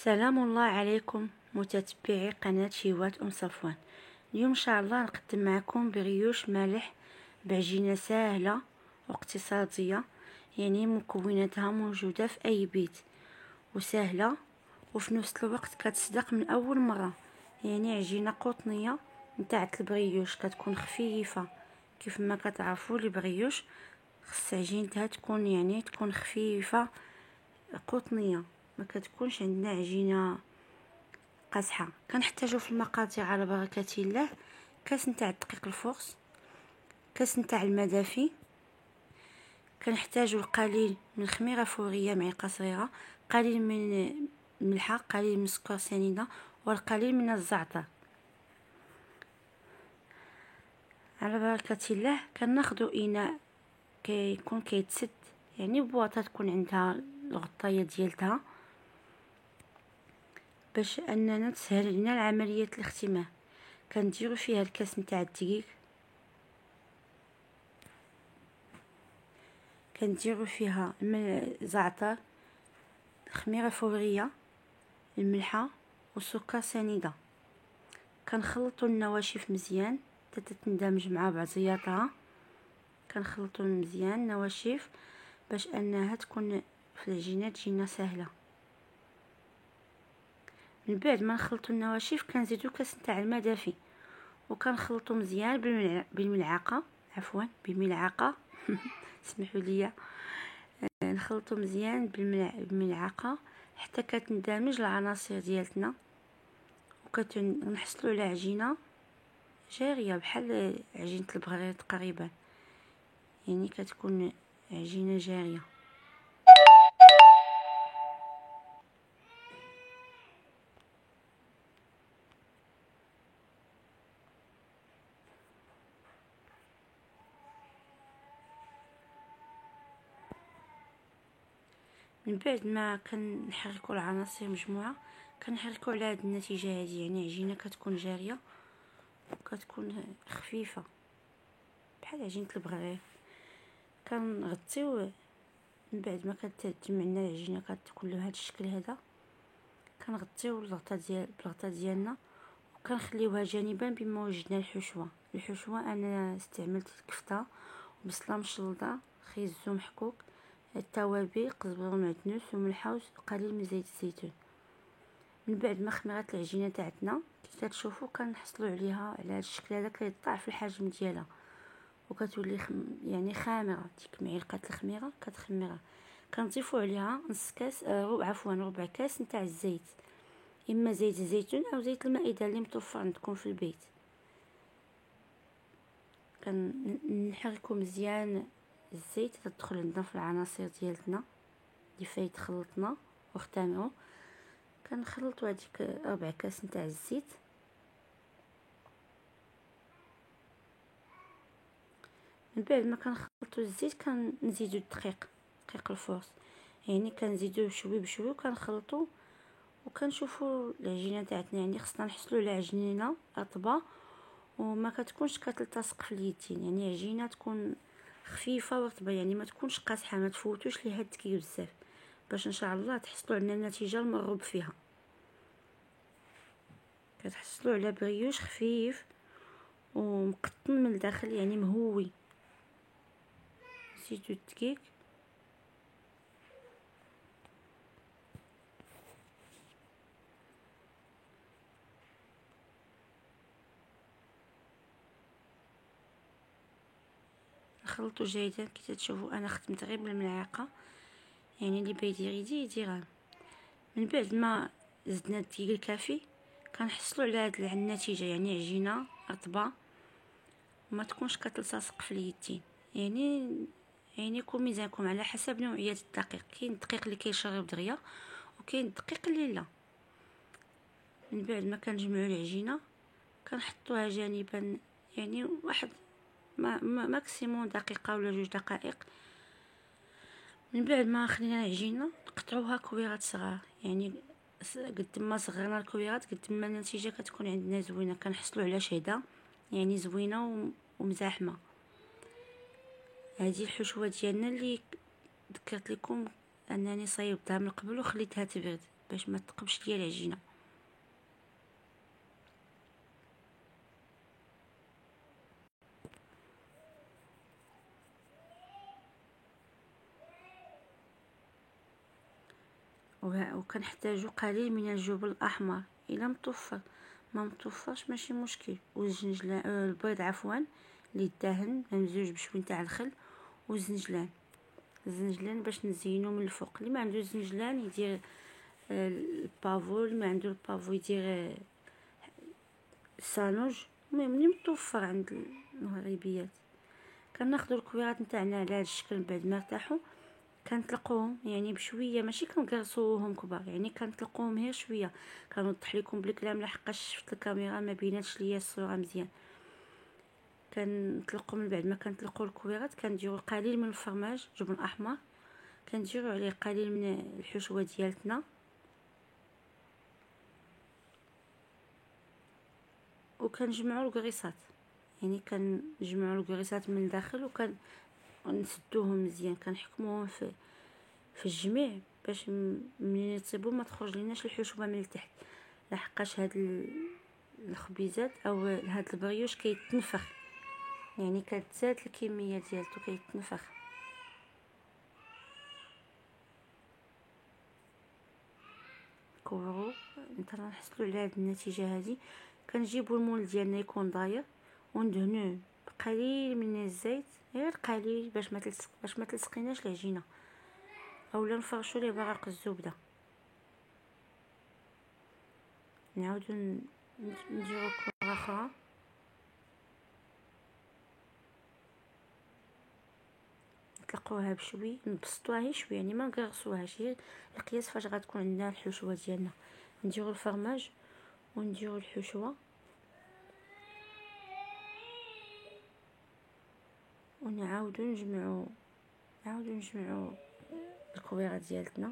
سلام الله عليكم متتبعي قناة شيوات صفوان. اليوم ان شاء الله نقدم معكم بريوش مالح بعجينة سهلة واقتصادية، يعني مكوناتها موجودة في اي بيت وسهلة وفي نفس الوقت كتصدق من اول مرة. يعني عجينة قطنية نتاع البريوش كتكون خفيفة، كيف ما كتعرفوا البريوش خص عجينتها تكون خفيفة قطنية، ما كتكونش عندنا عجينه قاصحه. كنحتاجو في المقادير على بركه الله: كاس نتاع الدقيق الفورس، كاس نتاع الماء دافي، كنحتاجو القليل من خميره فوريه معلقه صغيره، قليل من الملحه، قليل من السكر سنيده، والقليل من الزعتر. على بركه الله كناخذوا اناء كيكون كيتسد، يعني بواطه تكون عندها الغطايه ديالتها باش اننا تسهل لنا العمليه الاختمام. كنديروا فيها الكاس نتاع الدقيق، كنديروا فيها الزعتر، الخميره فوريه، الملحه والسكر سنيده. كنخلطوا النواشف مزيان حتى تندمج مع بعضياتها. كنخلطوا مزيان النواشف باش انها تكون في العجينه تجينا سهله. من بعد ما نخلطوا النواشف كنزيدوا كاس نتاع الماء دافي وكنخلطوا مزيان بالملعقه، اسمحوا لي، نخلطوا مزيان بالملعقه حتى كتندمج العناصر ديالتنا ونحصلوا على عجينه جاريه بحال عجينه البغرير تقريبا، يعني كتكون عجينه جاريه. من بعد ما كنحركوا العناصر مجموعه كنحركوا على هذه النتيجه هذه، يعني عجينه كتكون جاريه وكتكون خفيفه بحال عجينه البغرير. كنغطيو من بعد ما كتجمعنا العجينه كتكون له هذا الشكل هذا، كنغطيو البلاطه ديالنا وكنخليوها جانبا بما وجدنا الحشوه انا استعملت كفته وبصله مشلضه، خيزو محكوك، التوابل، قزبر ومعدنوس وملحه وقليل من زيت الزيتون. من بعد ما خمرات العجينه تاعتنا كي كتشوفوا كنحصلوا عليها على هذا الشكل هذا، كيضاعف الحجم ديالها وكتولي يعني خامره. ديك معلقه الخميره كتخمرها. كنضيفوا عليها نص كاس ربع كاس نتاع الزيت، اما زيت الزيتون او زيت المائده اللي متوفر عندكم في البيت. كنحركوا مزيان الزيت تدخل عندنا في العناصر ديالتنا اللي فايت خلطنا واختمروا. كنخلطوا هذيك ربع كاس نتاع الزيت. من بعد ما كنخلطوا الزيت كنزيدوا دقيق الفورس، يعني كنزيدوه شوي بشوي وكنخلطوا وكنشوفوا العجينه تاعتنا، يعني خصنا نحصلوا على عجينه رطبه وما كتكونش كتلتصق في اليدين، يعني عجينه تكون خفيفه ورطبه، يعني ما تكونش قاصحه. ما تفوتوش ليها الدقيق بزاف باش ان شاء الله تحصلوا على النتيجه المرغوب فيها. كتحصلوا على بريوش خفيف ومقطن من الداخل، يعني مهوي. زيدوا الدقيق نخلطوا جيدا. كي تشوفوا انا خدمت غير بالملعقه، يعني اللي بيدير يديرها. من بعد ما زدنا الدقيق الكافي كنحصلوا على هذه النتيجه، يعني عجينه رطبه وما تكونش كتلتصق في اليدين. يعني يكون ميزانكم على حسب نوعيه الدقيق، كاين الدقيق اللي كيشرب دغيا وكاين الدقيق اللي لا. من بعد ما كنجمعوا العجينه كنحطوها جانبا، يعني واحد ماكسيموم دقيقه ولا 2 دقائق. من بعد ما خلينا العجينه نقطعوها كويرات صغار، يعني قد ما صغرنا الكويرات قد ما النتيجه كتكون عندنا زوينه. كنحصلوا على شهده يعني زوينه ومزاحمه. هذه الحشوه ديالنا اللي ذكرت لكم انني صايبتها من قبل وخليتها تبرد باش ما تقبش ليا العجينه. وكنحتاجو قليل من الجبن الاحمر الا متوفر، ما متوفرش ماشي مشكل. والزنجلان البيض عفوا اللي دهن ممزوج بشويه تاع الخل والزنجلان. الزنجلان باش نزينو من الفوق. اللي ما عنده الزنجلان يدير البافو، اللي ما عنده البافو يدير السانوج. المهم اللي متوفر عند المغربيات. كناخذوا الكويرات نتاعنا على هذا الشكل. بعد ما ارتاحوا كنطلقوهم يعني بشويه، ماشي كنقرصوهم كبار، يعني كنطلقوهم غير شويه. كنوضح لكم بالكلام لحقاش شفت الكاميرا ما بيناتش ليا الصوره مزيان. كنطلقوا من بعد ما كنطلقوا الكويرات كنديروا قليل من الفرماج جبن احمر، كنديروا عليه قليل من الحشوه ديالتنا، وكنجمعوا الكريسات. يعني كنجمعوا الكريسات من الداخل وكنسدوهم مزيان، كنحكموهم في الجميع باش منين يطيبوا ما تخرج ليناش الحشوه من التحت. لحقاش هاد الخبيزات او هاد البريوش كيتنفخ، يعني كتزاد الكميه ديالته كيتنفخ. كورو نتاع نحصلوا على هاد النتيجه هذه. كنجيبوا المول ديالنا يكون داير وندهنوه بقليل من الزيت، غير قليل باش ما تلصقيناش العجينه، اولا نفرشوا ليه براق الزبده. نعاودو نديرو كره اخرى. نطلقوها بشوي، نبسطوها غير شويه، يعني ما نقرصوهاش، غير القياس فاش غتكون عندنا الحشوه ديالنا. نديرو الفرماج ونديرو الحشوه ونعاودو نجمعو الكويرات ديالتنا.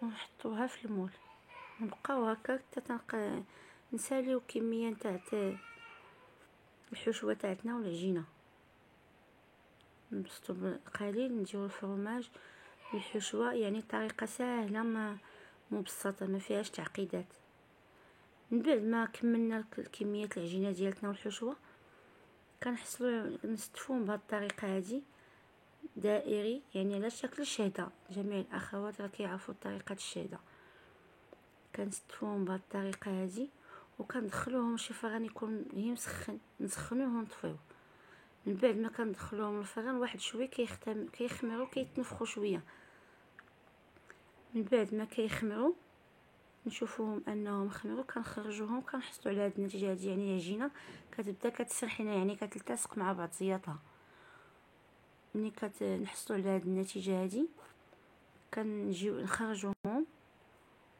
ونحطوها في المول، نبقاو هكا حتى نساليو كميه تاع الحشوه تاعتنا والعجينه. نبسطو قليل، نديرو الفرماج الحشوه، يعني طريقه سهله ما مبسطه ما فيهاش تعقيدات. من بعد ما كملنا كميه العجينه ديالتنا والحشوه كنحصلوا نستفوهم بهذه الطريقه هذه دائري، يعني على شكل الشهده. جميع الاخوات راه كيعرفوا طريقه الشهده. كنستفوهم بهذه الطريقه هذه وكندخلوهم شي فران يكون هي مسخن، نسخنوه ونطفيوه. من بعد ما كندخلوهم الفران واحد شويه كيخمروا كيتنفخوا شويه. من بعد ما كيخمروا نشوفوهم انهم خمروا كنخرجوهم، كنحصلوا على هذه النتيجه هذه. يعني العجينه كتبدا كتسرح لنا، يعني كتلتصق مع بعضياتها. ملي كنحصلوا على هذه النتيجه هذه كنجيو نخرجوهم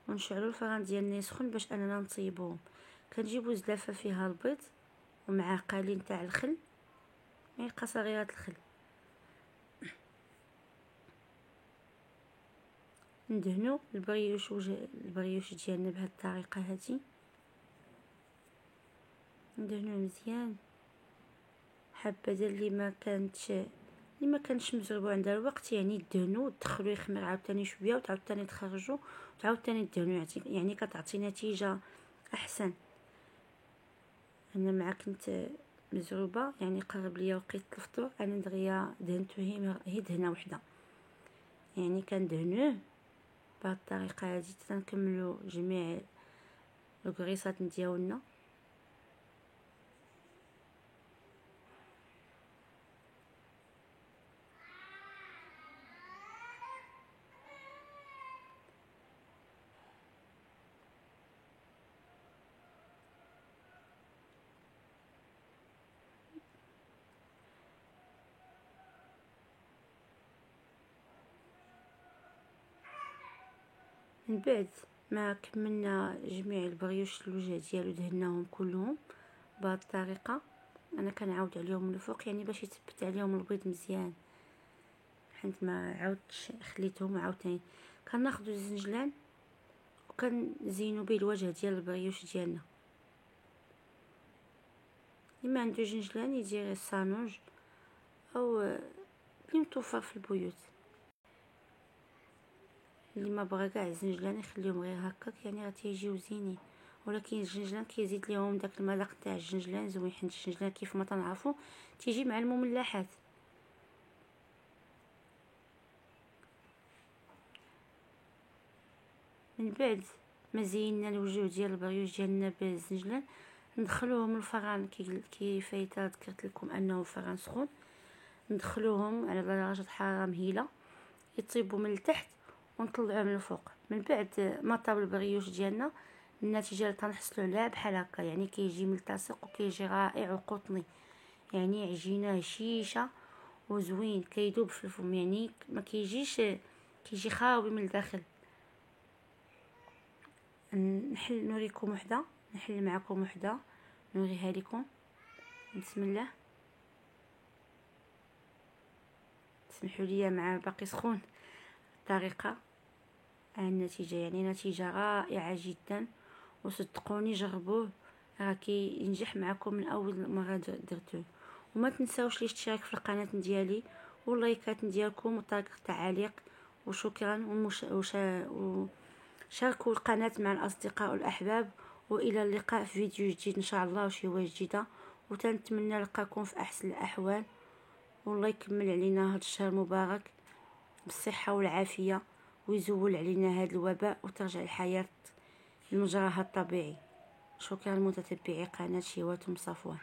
ونشعلوا الفران ديالنا يسخن باش اننا نطيبوهم. كنجيبوا زلافه فيها البيض ومعاه قليل تاع الخل، معلقه صغيره الخل. ندهنوا البريوش ديالنا بهذه الطريقه هذه، ندهنوه مزيان. حبذا اللي ما كانش مزروبه عندها الوقت، يعني دهنوا ودخلوا يخمر عاوتاني شويه وعاوتاني تخرجوا وعاوتاني دهنوا، يعني كتعطي نتيجه احسن. انا مع كنت مزروبه يعني قرب ليا وقيت الفطور، انا دغيا دهنته هي دهنه وحده. يعني كندهنوه بهذه الطريقه هذه حتى نكملوا جميع الكريسات ديالنا. من بعد ما كملنا جميع البريوش الوجه ديالو دهناهم كلهم بهذه الطريقه. انا كنعاود عليهم من الفوق يعني باش يثبت عليهم البيض مزيان. حيت ما عاودتش خليتهم عاوتاني. كناخدو الزنجلان وكنزينو به الوجه ديال البريوش ديالنا. اللي ما عنده زنجلان يدير الصانوج او اللي متوفر في البيوت. اللي ما بغى كاع الزنجلان يخليهم غير هكاك، يعني راه تيجيو زينين. ولكن الزنجلان كيزيد ليهم داك المذاق تاع الزنجلان زوين، حيت الزنجلان كيف ما تنعرفوا تيجي مع المملحات. من بعد ما زينا الوجوه ديال البريوش ديالنا بالزنجلان، ندخلوهم الفران كيفايته ذكرت لكم انه الفران سخون. ندخلوهم على درجه حراره مهيله يطيبوا من التحت ونطلعوهم من الفوق. من بعد ما طاب البريوش ديالنا، النتيجه اللي تنحصلوا عليها بحال هكا، يعني كيجي ملتصق وكيجي رائع وقطني، يعني عجينه هشيشه وزوين كيدوب في الفم، يعني ما كيجيش كيجي خاوي من الداخل. نحل معكم وحده نوريها لكم. بسم الله. تسمحوا لي مع باقي سخون الطريقه. النتيجه يعني نتيجه رائعه جدا، وصدقوني جربوه راه كينجح معكم من اول مره درتوه. وما تنساوش الاشتراك في القناه ديالي واللايكات ديالكم وترك التعاليق. وشكرا. وشاركوا القناه مع الاصدقاء والاحباب. والى اللقاء في فيديو جديد ان شاء الله وشي جديده. وتنتمنى نلقاكم في احسن الاحوال، والله يكمل علينا هذا الشهر المبارك بالصحه والعافيه، ويزول علينا هذا الوباء وترجع الحياه لمجراها الطبيعي. شكرا لمتتبعي قناه شهوة صفوان.